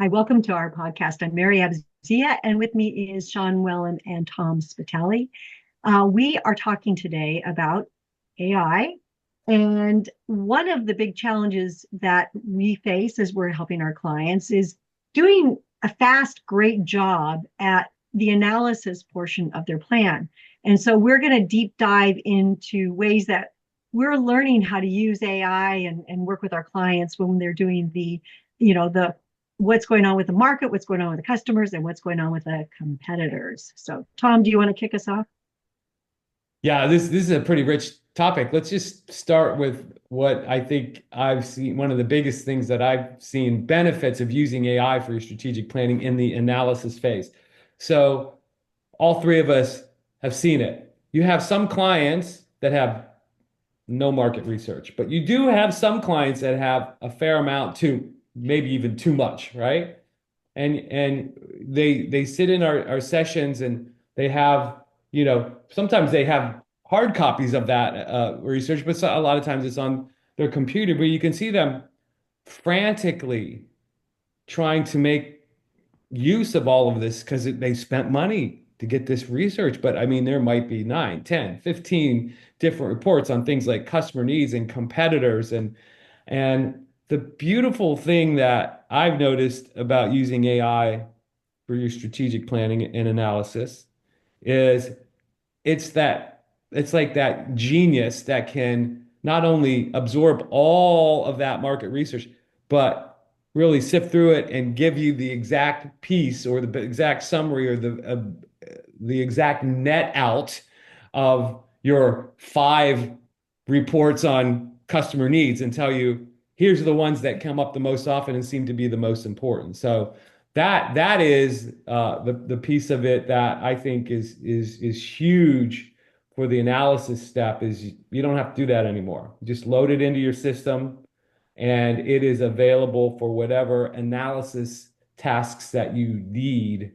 Hi, welcome to our podcast. I'm Mary Abzia, and with me is Sean Wellen and Tom Spitali. We are talking today about AI. And one of the big challenges that we face as we're helping our clients is doing a fast, great job at the analysis portion of their plan. And so we're going to deep dive into ways that we're learning how to use AI and work with our clients when they're doing the what's going on with the market, what's going on with the customers, and what's going on with the competitors. So, Tom, do you want to kick us off? Yeah, this is a pretty rich topic. Let's just start with what I think I've seen. One of the biggest things that I've seen benefits of using AI for your strategic planning in the analysis phase. So all three of us have seen it. You have some clients that have no market research, but you do have some clients that have a fair amount to maybe even too much, right? And they sit in our sessions and they have, sometimes they have hard copies of that research, but a lot of times it's on their computer, but you can see them frantically trying to make use of all of this because they spent money to get this research. But I mean, there might be 9, 10, 15 different reports on things like customer needs and competitors. And the beautiful thing that I've noticed about using AI for your strategic planning and analysis is it's that it's like that genius that can not only absorb all of that market research, but really sift through it and give you the exact piece or the exact summary or the exact net out of your 5 reports on customer needs and tell you here's the ones that come up the most often and seem to be the most important. So that is the piece of it that I think is huge for the analysis step is you don't have to do that anymore. Just load it into your system and it is available for whatever analysis tasks that you need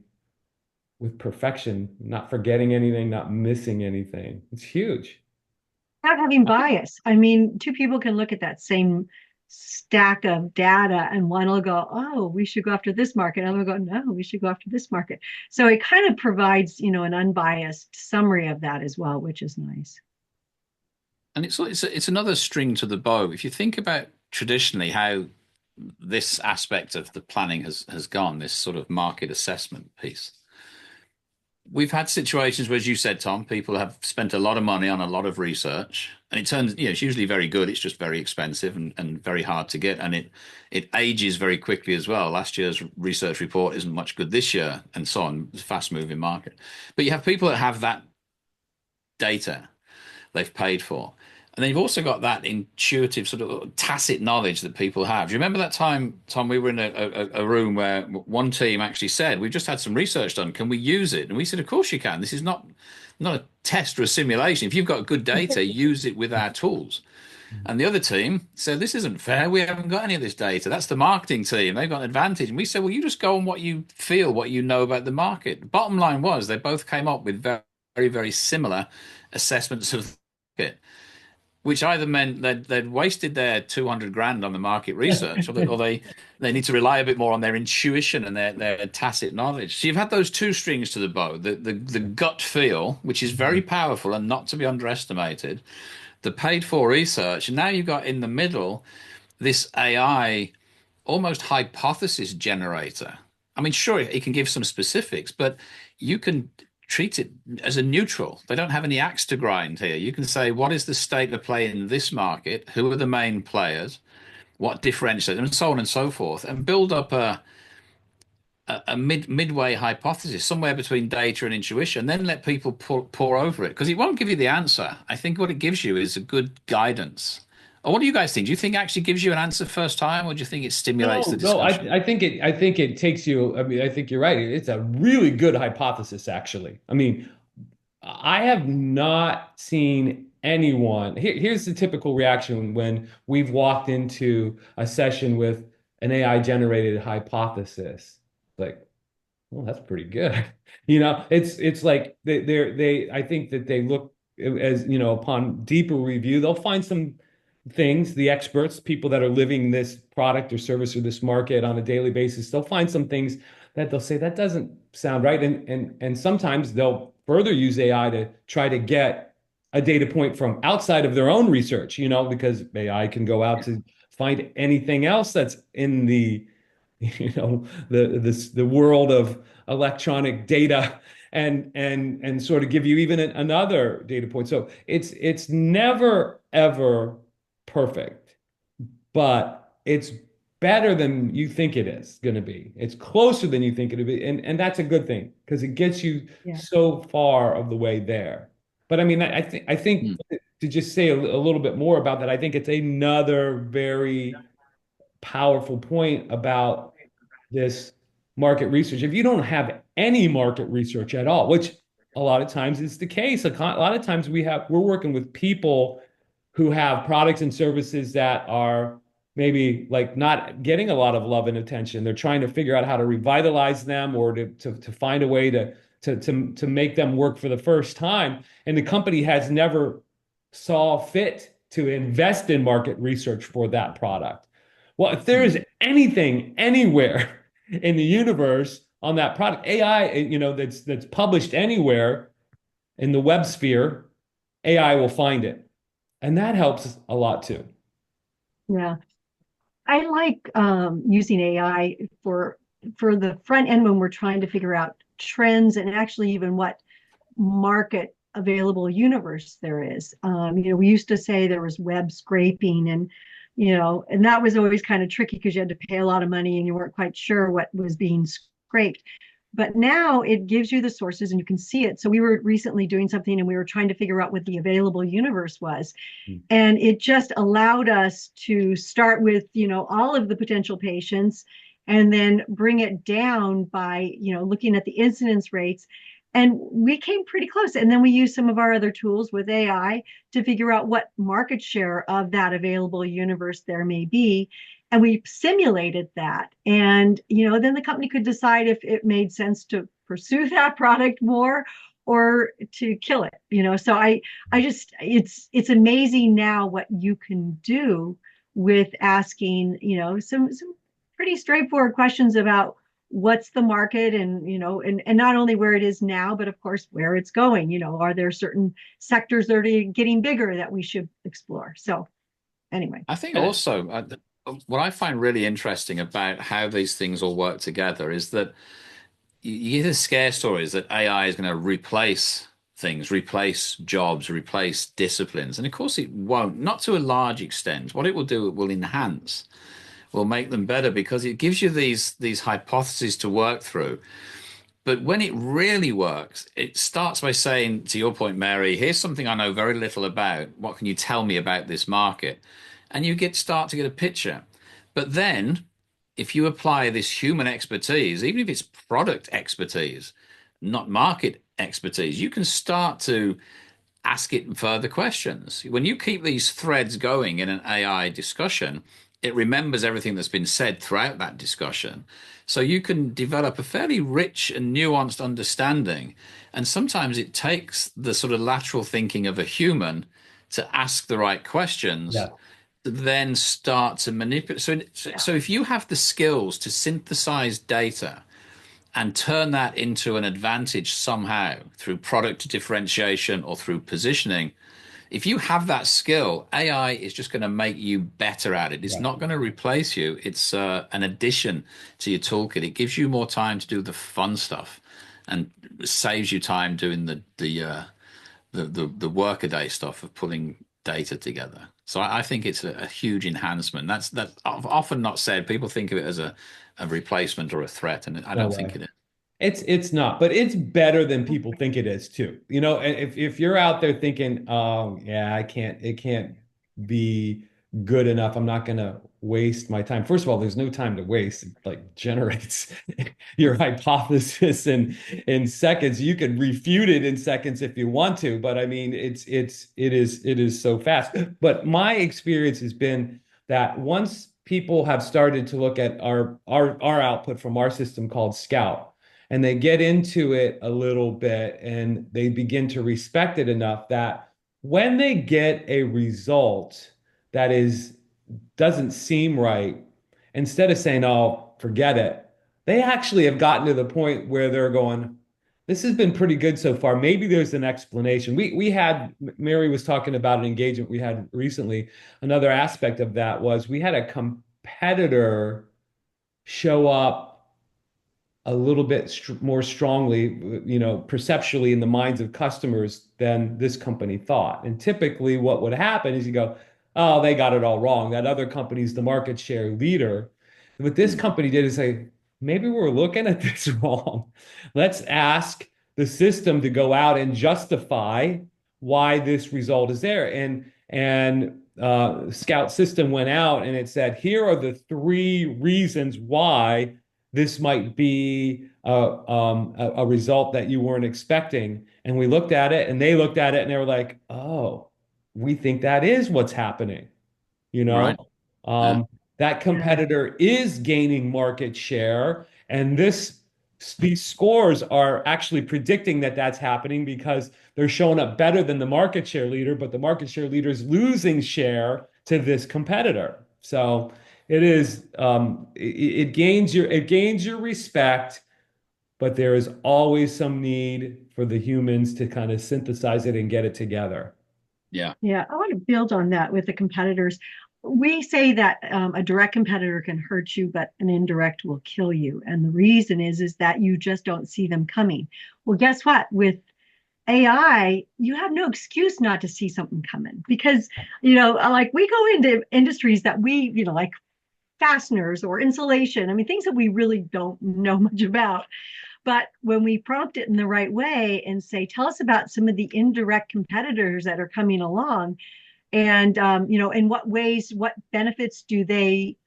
with perfection, not forgetting anything, not missing anything. It's huge. Not having bias. I mean, two people can look at that same stack of data and one will go, oh, we should go after this market. And other will go, no, we should go after this market. So it kind of provides, an unbiased summary of that as well, which is nice. And it's another string to the bow. If you think about traditionally how this aspect of the planning has gone, this sort of market assessment piece. We've had situations where, as you said, Tom, people have spent a lot of money on a lot of research, and it turns, it's usually very good. It's just very expensive and very hard to get, and it ages very quickly as well. Last year's research report isn't much good this year, and so on. It's a fast-moving market. But you have people that have that data they've paid for. And then you've also got that intuitive sort of tacit knowledge that people have. Do you remember that time, Tom, we were in a room where one team actually said, we've just had some research done. Can we use it? And we said, of course you can. This is not a test or a simulation. If you've got good data, use it with our tools. And the other team said, this isn't fair. We haven't got any of this data. That's the marketing team. They've got an advantage. And we said, well, you just go on what you feel, what you know about the market. The bottom line was they both came up with very, very similar assessments of the market, which either meant they'd wasted their 200 grand on the market research, or they need to rely a bit more on their intuition and their tacit knowledge. So you've had those two strings to the bow, the gut feel, which is very powerful and not to be underestimated, the paid for research, and now you've got in the middle this AI almost hypothesis generator. I mean, sure, it can give some specifics, but you can treat it as a neutral. They don't have any axe to grind here. You can say, what is the state of play in this market? Who are the main players? What differentiates them, and so on and so forth, and build up a midway hypothesis somewhere between data and intuition, then let people pour over it because it won't give you the answer. I think what it gives you is a good guidance. Or what do you guys think? Do you think it actually gives you an answer first time, or do you think it stimulates the No, discussion? I think it takes you. I mean, I think you're right. It's a really good hypothesis, actually. I mean, I have not seen anyone. Here's the typical reaction when we've walked into a session with an AI generated hypothesis. Like, well, that's pretty good. It's like I think that they look as, upon deeper review, they'll find some things, the experts, people that are living this product or service or this market on a daily basis, they'll find some things that they'll say that doesn't sound right. And sometimes they'll further use AI to try to get a data point from outside of their own research, because AI can go out to find anything else that's in the the world of electronic data and sort of give you even another data point. So it's never ever perfect, but it's better than you think it is going to be. It's closer than you think it'll be, and that's a good thing because it gets you Yeah. so far of the way there. But I mean, I think to just say a little bit more about that, I think it's another very powerful point about this market research. If you don't have any market research at all, which a lot of times is the case, a lot of times we're working with people who have products and services that are maybe like not getting a lot of love and attention. They're trying to figure out how to revitalize them or to find a way to make them work for the first time. And the company has never saw fit to invest in market research for that product. Well, if there is anything anywhere in the universe on that product, AI, that's published anywhere in the web sphere, AI will find it. And that helps a lot too. Yeah. I like using AI for the front end when we're trying to figure out trends and actually even what market available universe there is. We used to say there was web scraping and that was always kind of tricky because you had to pay a lot of money and you weren't quite sure what was being scraped. But now it gives you the sources and you can see it. So we were recently doing something and we were trying to figure out what the available universe was. And it just allowed us to start with, all of the potential patients and then bring it down by, looking at the incidence rates. And we came pretty close. And then we used some of our other tools with AI to figure out what market share of that available universe there may be. And we simulated that. And, then the company could decide if it made sense to pursue that product more or to kill it. So I just it's amazing now what you can do with asking, some pretty straightforward questions about what's the market and not only where it is now, but of course where it's going. Are there certain sectors that are getting bigger that we should explore? So anyway. I think also what I find really interesting about how these things all work together is that you hear the scare stories that AI is going to replace things, replace jobs, replace disciplines. And of course it won't, not to a large extent. What it will do, it will enhance, will make them better because it gives you these hypotheses to work through. But when it really works, it starts by saying, to your point, Mary, here's something I know very little about. What can you tell me about this market? And you start to get a picture. But then if you apply this human expertise, even if it's product expertise, not market expertise, you can start to ask it further questions. When you keep these threads going in an AI discussion, it remembers everything that's been said throughout that discussion. So you can develop a fairly rich and nuanced understanding. And sometimes it takes the sort of lateral thinking of a human to ask the right questions, Yeah. then start to manipulate. So if you have the skills to synthesize data and turn that into an advantage somehow through product differentiation or through positioning, if you have that skill, AI is just going to make you better at it. It's Right. not going to replace you. It's an addition to your toolkit. It gives you more time to do the fun stuff and saves you time doing the workaday stuff of pulling data together. So I think it's a huge enhancement. That's often not said. People think of it as a replacement or a threat, and I No don't think way. it is. It's not, but it's better than people think it is too. And if you're out there thinking, oh yeah, it can't be good enough. I'm not gonna waste my time. First of all, there's no time to waste. It like generates your hypothesis in seconds. You can refute it in seconds if you want to, but I mean it is so fast. But my experience has been that once people have started to look at our output from our system called Scout and they get into it a little bit and they begin to respect it enough that when they get a result that is doesn't seem right, instead of saying, "Oh, forget it," they actually have gotten to the point where they're going, "This has been pretty good so far. Maybe there's an explanation." We had Mary was talking about an engagement we had recently. Another aspect of that was we had a competitor show up a little bit more strongly, perceptually in the minds of customers than this company thought. And typically, what would happen is you go, "Oh, they got it all wrong. That other company's the market share leader." And what this company did is say, "Maybe we're looking at this wrong. Let's ask the system to go out and justify why this result is there." And Scout System went out and it said, "Here are the three reasons why this might be a result that you weren't expecting." And we looked at it and they looked at it and they were like, "Oh, we think that is what's happening." You know, Right. Yeah. um, that Yeah. competitor is gaining market share. And these scores are actually predicting that that's happening because they're showing up better than the market share leader, but the market share leader is losing share to this competitor. So it gains your respect, but there is always some need for the humans to kind of synthesize it and get it together. Yeah. Yeah, I want to build on that with the competitors. We say that a direct competitor can hurt you, but an indirect will kill you. And the reason is that you just don't see them coming. Well, guess what? With AI, you have no excuse not to see something coming because, like we go into industries that like fasteners or insulation. I mean, things that we really don't know much about. But when we prompt it in the right way and say, tell us about some of the indirect competitors that are coming along, and in what ways, what benefits do they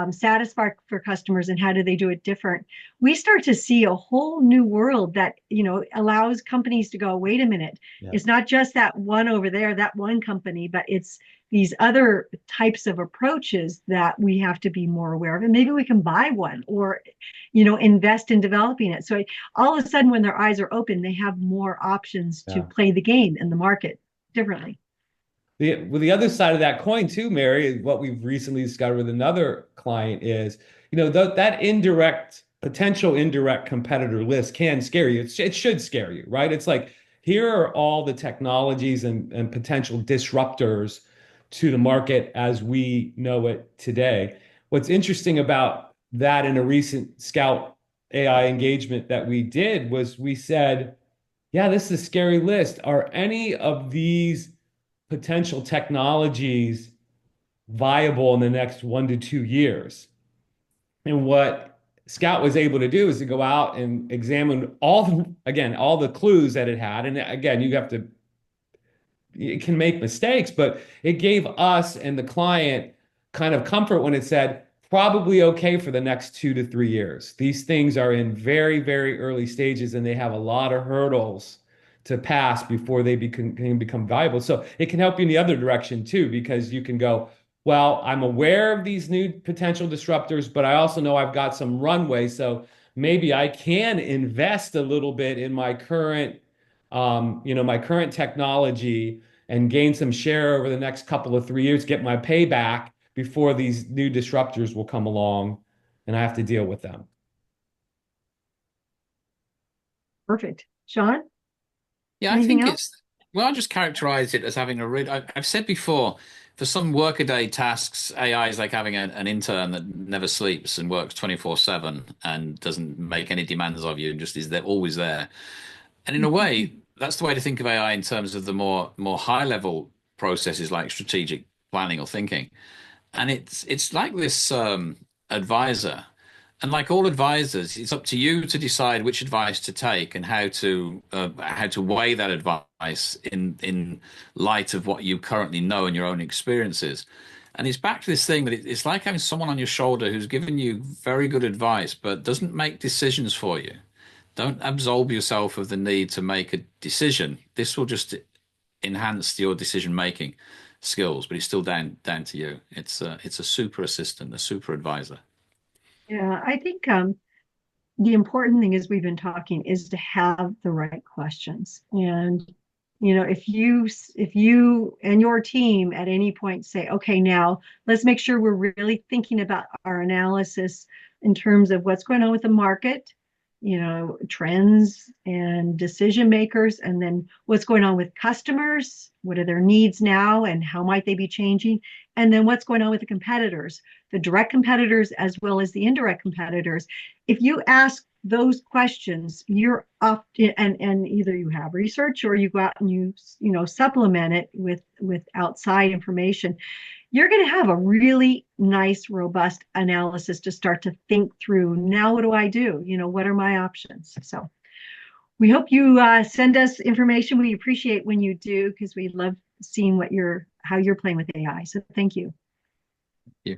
satisfy for customers, and how do they do it different, we start to see a whole new world that allows companies to go, wait a minute, Yeah. it's not just that one over there, that one company, but it's these other types of approaches that we have to be more aware of, and maybe we can buy one or invest in developing it. So all of a sudden, when their eyes are open, they have more options to Yeah. play the game in the market differently. The other side of that coin too, Mary, what we've recently discovered with another client is, that potential indirect competitor list can scare you. It should scare you, right? It's like, here are all the technologies and potential disruptors to the market as we know it today. What's interesting about that in a recent Scout AI engagement that we did was we said, yeah, this is a scary list. Are any of these potential technologies viable in the next 1 to 2 years? And what Scout was able to do is to go out and examine all the clues that it had. And again, it can make mistakes, but it gave us and the client kind of comfort when it said, probably okay for the next 2 to 3 years. These things are in very, very early stages and they have a lot of hurdles to pass before they can become viable. So it can help you in the other direction too, because you can go, well, I'm aware of these new potential disruptors, but I also know I've got some runway. So maybe I can invest a little bit in my current technology and gain some share over the next couple of 3 years, get my payback before these new disruptors will come along and I have to deal with them. Perfect. Sean, Yeah, I anything think else? well, I just characterize it as having a real. I've said before, for some workaday tasks, AI is like having an intern that never sleeps and works 24/7 and doesn't make any demands of you and just is there always there. And in a way, that's the way to think of AI in terms of the more high level processes like strategic planning or thinking. And it's like this advisor. And like all advisors, it's up to you to decide which advice to take and how to weigh that advice in light of what you currently know and your own experiences. And it's back to this thing that it's like having someone on your shoulder who's giving you very good advice, but doesn't make decisions for you. Don't absolve yourself of the need to make a decision. This will just enhance your decision making skills, but it's still down to you. It's a super assistant, a super advisor. Yeah, I think the important thing, as we've been talking, is to have the right questions. And if you and your team at any point say, okay, now let's make sure we're really thinking about our analysis in terms of what's going on with the market, trends and decision makers, and then what's going on with customers, what are their needs now and how might they be changing, and then what's going on with the competitors, the direct competitors as well as the indirect competitors. If you ask those questions, you're up and either you have research or you go out and you supplement it with outside information. You're going to have a really nice, robust analysis to start to think through. Now, what do I do? What are my options? So we hope you send us information. We appreciate when you do, because we love seeing how you're playing with AI. So thank you. Thank you.